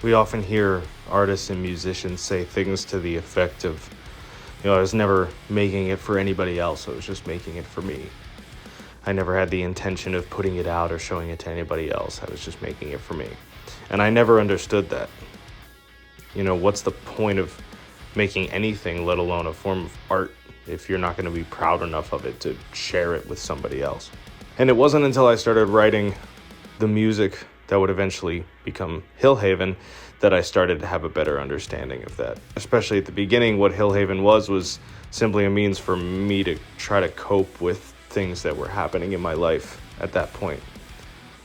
We often hear artists and musicians say things to the effect of, I was never making it for anybody else, I was just making it for me. I never had the intention of putting it out or showing it to anybody else, I was just making it for me. And I never understood that. What's the point of making anything, let alone a form of art, if you're not going to be proud enough of it to share it with somebody else? And it wasn't until I started writing the music that would eventually become Hillhaven that I started to have a better understanding of that. Especially at the beginning, what Hillhaven was simply a means for me to try to cope with things that were happening in my life at that point,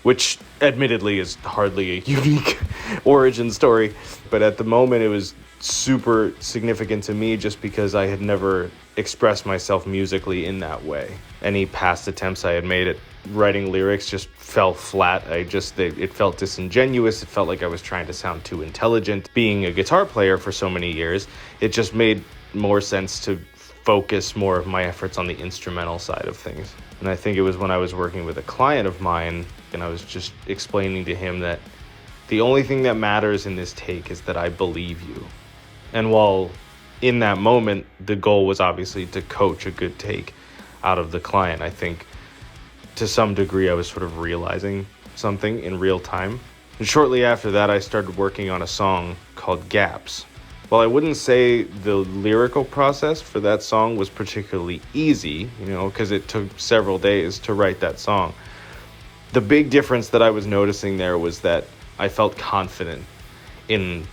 which admittedly is hardly a unique origin story, but at the moment it was super significant to me just because I had never expressed myself musically in that way. Any past attempts I had made at writing lyrics just fell flat. It felt disingenuous. It felt like I was trying to sound too intelligent. Being a guitar player for so many years, it just made more sense to focus more of my efforts on the instrumental side of things. And I think it was when I was working with a client of mine and I was just explaining to him that the only thing that matters in this take is that I believe you. And while in that moment, the goal was obviously to coach a good take out of the client, I think to some degree I was sort of realizing something in real time. And shortly after that, I started working on a song called Gaps. While I wouldn't say the lyrical process for that song was particularly easy, because it took several days to write that song, the big difference that I was noticing there was that I felt confident in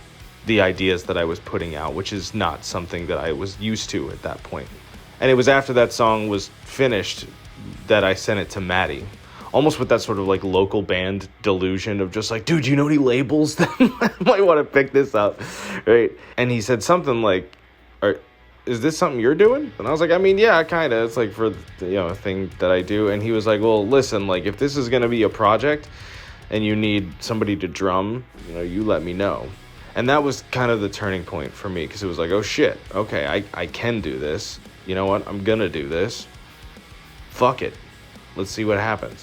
the ideas that I was putting out, which is not something that I was used to at that point. And it was after that song was finished that I sent it to Maddie, almost with that sort of like local band delusion of just like, dude, you know any labels that might want to pick this up, right? And he said something like, is this something you're doing? And I was like, I mean, yeah, kind of. It's like for, a thing that I do. And he was like, well, listen, like if this is going to be a project and you need somebody to drum, you let me know. And that was kind of the turning point for me, because it was like, oh shit, okay, I can do this. You know what? I'm going to do this. Fuck it. Let's see what happens.